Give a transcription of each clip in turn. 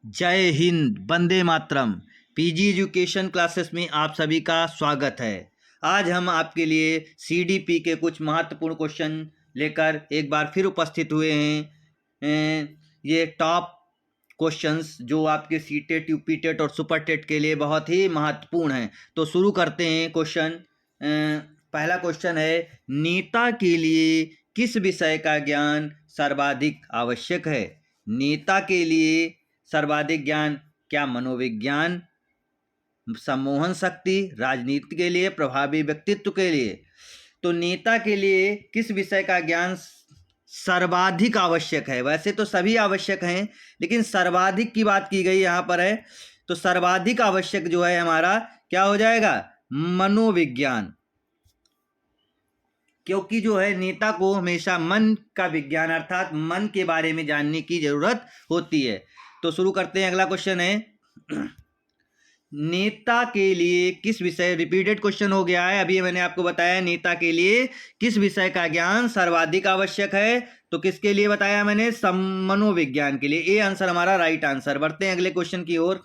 जय Hind, Vande Mataram. PG education classes में आप सभी का स्वागत है। आज हम आपके लिए सीडीपी के कुछ महत्वपूर्ण क्वेश्चन लेकर एक बार फिर उपस्थित हुए हैं। ये टॉप क्वेश्चंस जो आपके सीटेट, यूपीटेट और सुपरटेट के लिए बहुत ही महत्वपूर्ण हैं। तो शुरू करते हैं क्वेश्चन। पहला क्वेश्चन है, नेता के लिए किस विषय का ज्ञान सर्वाधिक आवश्यक है? नेता के लिए सर्वाधिक ज्ञान क्या मनोविज्ञान, सम्मोहन शक्ति, राजनीति के लिए, प्रभावी व्यक्तित्व के लिए? तो नेता के लिए किस विषय का ज्ञान सर्वाधिक आवश्यक है? वैसे तो सभी आवश्यक हैं, लेकिन सर्वाधिक की बात की गई यहाँ पर है। तो सर्वाधिक आवश्यक जो है हमारा क्या हो जाएगा? मनोविज्ञान। क्योंकि जो है नेता को हमेशा मन का विज्ञान अर्थात मन के बारे में जानने की जरूरत होती है। तो शुरू करते हैं। अगला क्वेश्चन है, नेता के लिए किस विषय, रिपीटेड क्वेश्चन हो गया है, अभी मैंने आपको बताया नेता के लिए किस विषय का ज्ञान सर्वाधिक आवश्यक है। तो किसके लिए बताया मैंने? मनोविज्ञान के लिए। ए आंसर हमारा राइट आंसर। बढ़ते हैं अगले क्वेश्चन की ओर।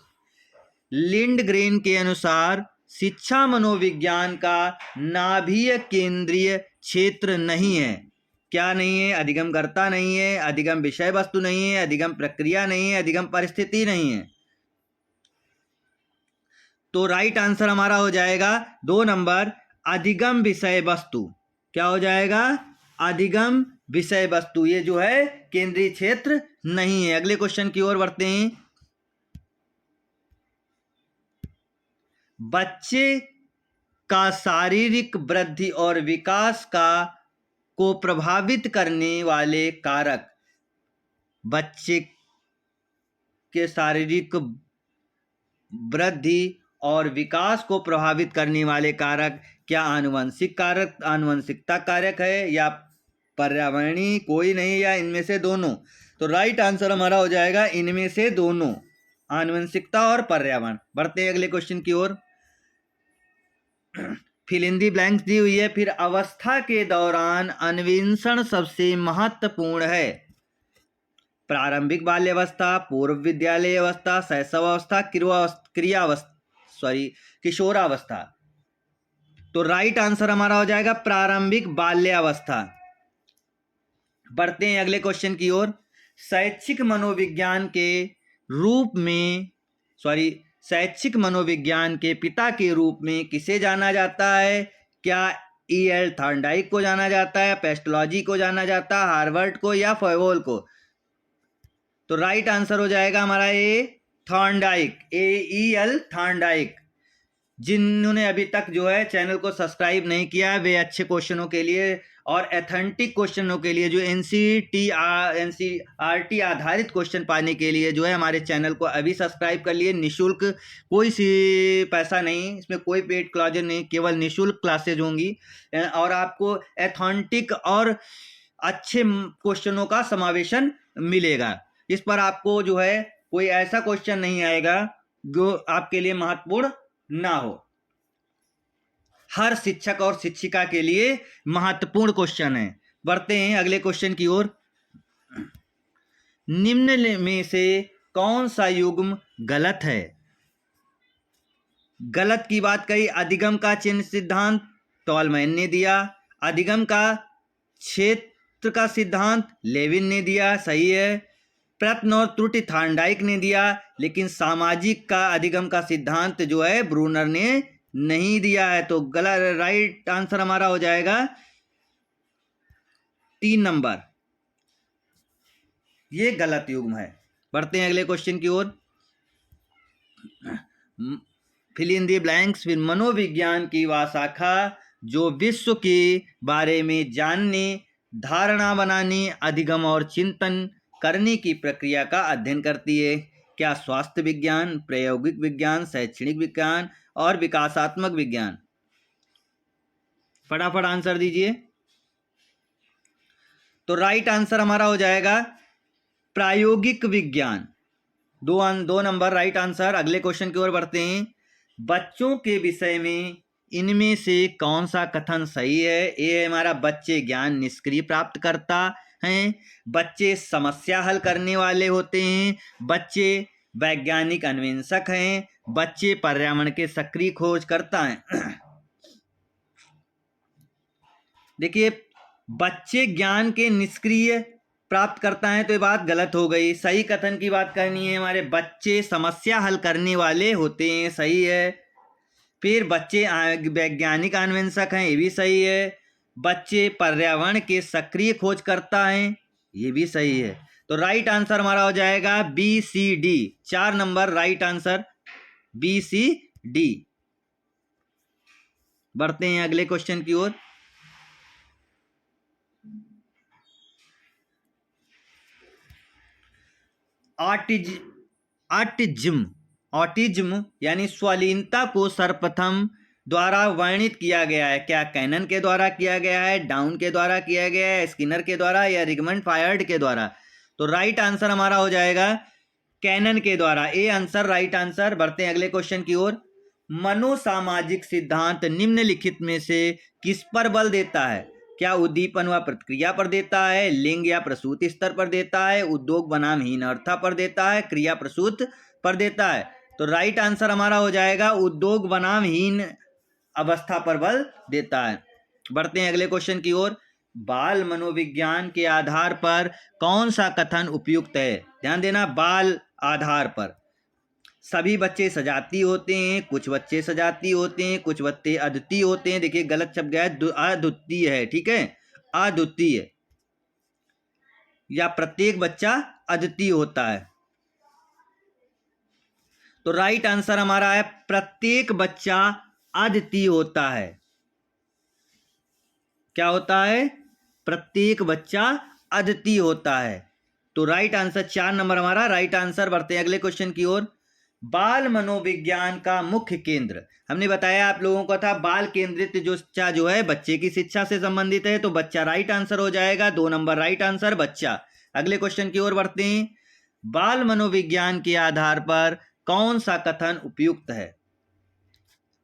लिंडग्रेन के अनुसार शिक्षा मनोविज्ञान का नाभीय केंद्रीय क्षेत्र नहीं है। क्या नहीं है? अधिगमकर्ता नहीं है, अधिगम विषय वस्तु नहीं है, अधिगम प्रक्रिया नहीं है, अधिगम परिस्थिति नहीं है। तो राइट आंसर हमारा हो जाएगा 2 नंबर, अधिगम विषय वस्तु। क्या हो जाएगा? अधिगम विषय वस्तु। ये जो है केंद्रीय क्षेत्र नहीं है। अगले क्वेश्चन की ओर बढ़ते हैं। बच्चे का शारीरिक वृद्धि और विकास को प्रभावित करने वाले कारक, बच्चे के शारीरिक वृद्धि और विकास को प्रभावित करने वाले कारक क्या आनुवंशिक कारक, आनुवंशिकता कारक है या पर्यावरणीय? कोई नहीं, या इनमें से दोनों? तो राइट आंसर हमारा हो जाएगा इनमें से दोनों, आनुवंशिकता और पर्यावरण। बढ़ते हैं अगले क्वेश्चन की ओर। फिल इन दी ब्लैंक्स दी हुई है। फिर अवस्था के दौरान अन्वेषण सबसे महत्वपूर्ण है। प्रारंभिक बाल्यावस्था, पूर्व विद्यालय अवस्था, शैशवावस्था, किशोरावस्था। तो राइट आंसर हमारा हो जाएगा प्रारंभिक बाल्यावस्था। बढ़ते हैं अगले क्वेश्चन की ओर। शैक्षिक मनोविज्ञान के पिता के रूप में किसे जाना जाता है? क्या E.L. थॉर्नडाइक को जाना जाता है, पेस्टोलॉजी को जाना जाता है, हार्वर्ड को, या फॉयवोल को? तो राइट आंसर हो जाएगा हमारा थॉर्नडाइक, E.L. थॉर्नडाइक। जिन्होंने अभी तक जो है चैनल को सब्सक्राइब नहीं किया वे अच्छे क्वेश्चनों के लिए और एथेंटिक क्वेश्चनों के लिए, जो एनसीईआरटी आधारित क्वेश्चन पाने के लिए जो है हमारे चैनल को अभी सब्सक्राइब कर लिए। निःशुल्क, कोई सी पैसा नहीं, इसमें कोई पेड क्लासेज नहीं, केवल निःशुल्क क्लासेज होंगी और आपको एथेंटिक और अच्छे क्वेश्चनों का समावेशन मिलेगा। इस पर आपको जो है कोई ऐसा क्वेश्चन नहीं आएगा जो आपके लिए महत्वपूर्ण ना हो। हर शिक्षक और शिक्षिका के लिए महत्वपूर्ण क्वेश्चन है। बढ़ते हैं अगले क्वेश्चन की ओर। निम्न में से कौन सा युग्म गलत है? गलत की बात कही, अधिगम का चिन्ह सिद्धांत टॉलमैन ने दिया, अधिगम का क्षेत्र का सिद्धांत लेविन ने दिया, सही है। प्रत्न और त्रुटि थॉर्नडाइक ने दिया, लेकिन सामाजिक का अधिगम का सिद्धांत जो है ब्रूनर ने नहीं दिया है। तो गलत, राइट आंसर हमारा हो जाएगा 3 नंबर, ये गलत युग्म है। बढ़ते हैं अगले क्वेश्चन की ओर। Fill in the blanks. फिर मनोविज्ञान की वह शाखा जो विश्व के बारे में जानने, धारणा बनाने, अधिगम और चिंतन करने की प्रक्रिया का अध्ययन करती है। क्या स्वास्थ्य विज्ञान, प्रायोगिक विज्ञान, शैक्षणिक विज्ञान और विकासात्मक विज्ञान? फटाफट आंसर दीजिए। तो राइट आंसर हमारा हो जाएगा प्रायोगिक विज्ञान। 2 नंबर राइट आंसर। अगले क्वेश्चन की ओर बढ़ते हैं। बच्चों के विषय में इनमें से कौन सा कथन सही है? ये हमारा, बच्चे ज्ञान निष्क्रिय प्राप्त करता हैं, बच्चे समस्या हल करने वाले होते हैं, बच्चे वैज्ञानिक अन्वेषक हैं, बच्चे पर्यावरण के सक्रिय खोजकर्ता हैं। देखिए, बच्चे ज्ञान के निष्क्रिय प्राप्त करता है तो ये बात गलत हो गई। सही कथन की बात करनी है, हमारे बच्चे समस्या हल करने वाले होते हैं, सही है। फिर बच्चे वैज्ञानिक अन्वेषक हैं, ये भी सही है। बच्चे पर्यावरण के सक्रिय खोज करता है, ये भी सही है। तो राइट आंसर हमारा हो जाएगा B C D. 4 number right answer B C D. बढ़ते हैं अगले क्वेश्चन की ओर। ऑटिज्म यानी स्वालीनता को सर्वप्रथम द्वारा वर्णित किया गया है। क्या कैनन के द्वारा किया गया है, डाउन के द्वारा किया गया है, स्किनर के द्वारा या रिगमंड फायर्ड के द्वारा? तो राइट आंसर हमारा हो जाएगा कैनन के द्वारा, ए आंसर राइट आंसर। बढ़ते हैं अगले क्वेश्चन की ओर। मनोसामाजिक सिद्धांत निम्नलिखित में से किस पर बल देता है? क्या उद्दीपन व प्रतिक्रिया पर देता है, लिंग या प्रसूति स्तर पर देता है, उद्योग बनाम हीनर्था पर देता है, क्रिया प्रसूत पर देता है? तो राइट आंसर हमारा हो जाएगा उद्योग बनाम हीन अवस्था पर बल देता है। बढ़ते हैं अगले क्वेश्चन की ओर। बाल मनोविज्ञान के आधार पर कौन सा कथन उपयुक्त है? ध्यान देना, बाल आधार पर। सभी बच्चे सजाती होते हैं, कुछ बच्चे सजाती होते हैं, कुछ बच्चे अद्वितीय होते हैं। देखिए गलत छप गया है, अद्वितीय है, ठीक है, अद्वितीय, या प्रत्येक बच्चा अद्वितीय होता है। तो राइट आंसर हमारा है प्रत्येक बच्चा अद्वितीय होता है। क्या होता है? प्रत्येक बच्चा अद्वितीय होता है। तो राइट आंसर 4 नंबर हमारा राइट आंसर। बढ़ते हैं अगले क्वेश्चन की ओर। बाल मनोविज्ञान का मुख्य केंद्र, हमने बताया आप लोगों को था बाल केंद्रित जो शिक्षा जो है बच्चे की शिक्षा से संबंधित है, तो बच्चा राइट आंसर हो जाएगा। 2 नंबर राइट आंसर बच्चा। अगले क्वेश्चन की ओर बढ़ते हैं। बाल मनोविज्ञान के आधार पर कौन सा कथन उपयुक्त है?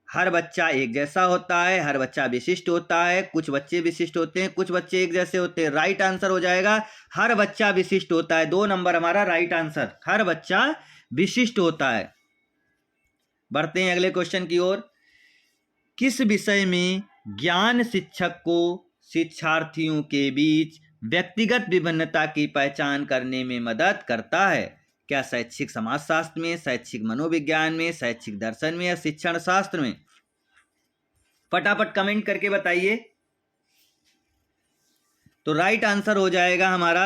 हर बच्चा एक जैसा होता है, हर बच्चा विशिष्ट होता है, कुछ बच्चे विशिष्ट होते हैं, कुछ बच्चे एक जैसे होते हैं। राइट आंसर हो जाएगा हर बच्चा विशिष्ट होता है। 2 नंबर हमारा राइट आंसर, हर बच्चा विशिष्ट होता है। बढ़ते हैं अगले क्वेश्चन की ओर। किस विषय में ज्ञान शिक्षक को शिक्षार्थियों के बीच व्यक्तिगत विभिन्नता की पहचान करने में मदद करता है? क्या शैक्षिक समाजशास्त्र में, शैक्षिक मनोविज्ञान में, शैक्षिक दर्शन में या शिक्षण शास्त्र में? फटाफट कमेंट करके बताइए। तो राइट आंसर हो जाएगा हमारा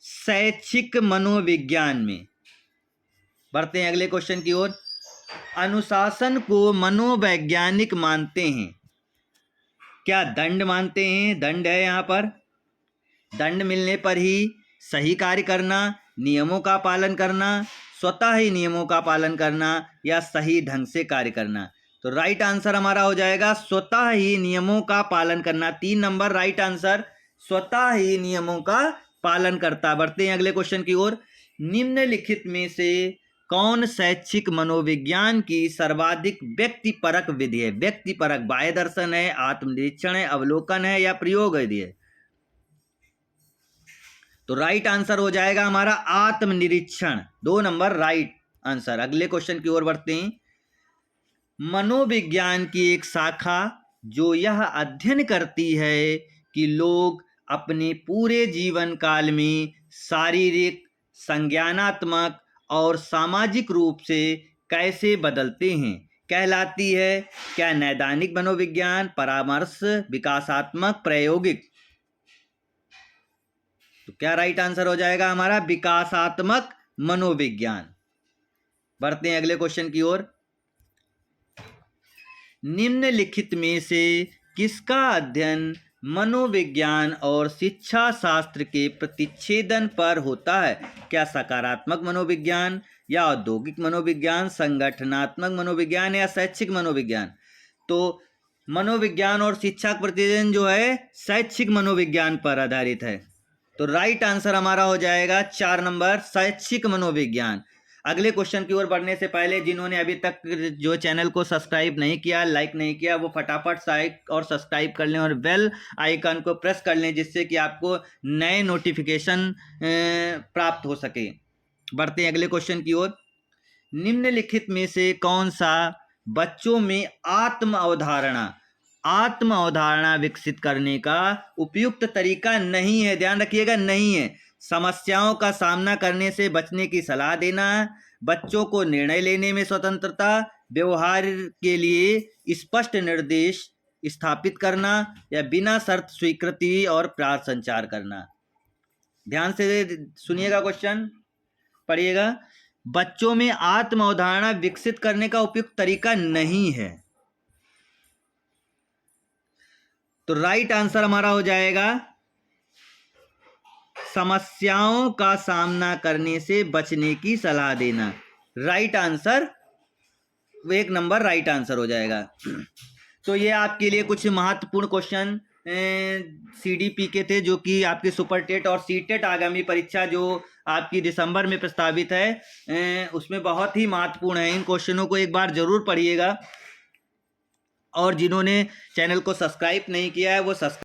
शैक्षिक मनोविज्ञान में। बढ़ते हैं अगले क्वेश्चन की ओर। अनुशासन को मनोवैज्ञानिक मानते हैं। क्या दंड मानते हैं? दंड है यहाँ पर, दंड मिलने पर ही सही कार्य करना, नियमों का पालन करना, स्वतः ही नियमों का पालन करना, या सही ढंग से कार्य करना? तो राइट आंसर हमारा हो जाएगा स्वतः ही नियमों का पालन करना। 3 नंबर राइट आंसर, स्वतः ही नियमों का पालन करता। बढ़ते हैं अगले क्वेश्चन की ओर। निम्नलिखित में से कौन शैक्षिक मनोविज्ञान की सर्वाधिक व्यक्तिपरक विधि है? व्यक्तिपरक बाह्य दर्शन है, आत्मनिरीक्षण है, अवलोकन है, या प्रयोग विधि है? तो राइट आंसर हो जाएगा हमारा आत्मनिरीक्षण। 2 नंबर राइट आंसर। अगले क्वेश्चन की ओर बढ़ते हैं। मनोविज्ञान की एक शाखा जो यह अध्ययन करती है कि लोग अपने पूरे जीवन काल में शारीरिक, संज्ञानात्मक और सामाजिक रूप से कैसे बदलते हैं, कहलाती है? क्या नैदानिक मनोविज्ञान, परामर्श, विकासात्मक, प्रायोगिक? तो क्या राइट आंसर हो जाएगा हमारा विकासात्मक मनोविज्ञान। बढ़ते हैं अगले क्वेश्चन की ओर। निम्नलिखित में से किसका अध्ययन मनोविज्ञान और शिक्षा शास्त्र के प्रतिच्छेदन पर होता है? क्या सकारात्मक मनोविज्ञान, या औद्योगिक मनोविज्ञान, संगठनात्मक मनोविज्ञान, या शैक्षिक मनोविज्ञान? तो मनोविज्ञान और शिक्षा का प्रतिच्छेदन जो है शैक्षिक मनोविज्ञान पर आधारित है। तो राइट आंसर हमारा हो जाएगा 4 नंबर शैक्षिक मनोविज्ञान। अगले क्वेश्चन की ओर बढ़ने से पहले जिन्होंने अभी तक जो चैनल को सब्सक्राइब नहीं किया, लाइक नहीं किया, वो फटाफट लाइक और सब्सक्राइब कर लें और बेल आइकन को प्रेस कर लें, जिससे कि आपको नए नोटिफिकेशन प्राप्त हो सके। बढ़ते हैं अगले क्वेश्चन की ओर। निम्नलिखित में से कौन सा बच्चों में आत्म अवधारणा विकसित करने का उपयुक्त तरीका नहीं है? ध्यान रखिएगा, नहीं है। समस्याओं का सामना करने से बचने की सलाह देना, बच्चों को निर्णय लेने में स्वतंत्रता, व्यवहार के लिए स्पष्ट निर्देश स्थापित करना, या बिना शर्त स्वीकृति और प्यार संचार करना। ध्यान से सुनिएगा, क्वेश्चन पढ़िएगा। बच्चों में आत्म अवधारणा विकसित करने का उपयुक्त तरीका नहीं है, तो राइट आंसर हमारा हो जाएगा समस्याओं का सामना करने से बचने की सलाह देना। राइट आंसर, एक नंबर राइट आंसर हो जाएगा। तो ये आपके लिए कुछ महत्वपूर्ण क्वेश्चन सीडीपी के थे, जो कि आपके सुपर टेट और सीटेट आगामी परीक्षा जो आपकी दिसंबर में प्रस्तावित है उसमें बहुत ही महत्वपूर्ण है। इन क्वेश्चनों को एक बार जरूर पढ़िएगा, और जिन्होंने चैनल को सब्सक्राइब नहीं किया है वो सब्सक्राइब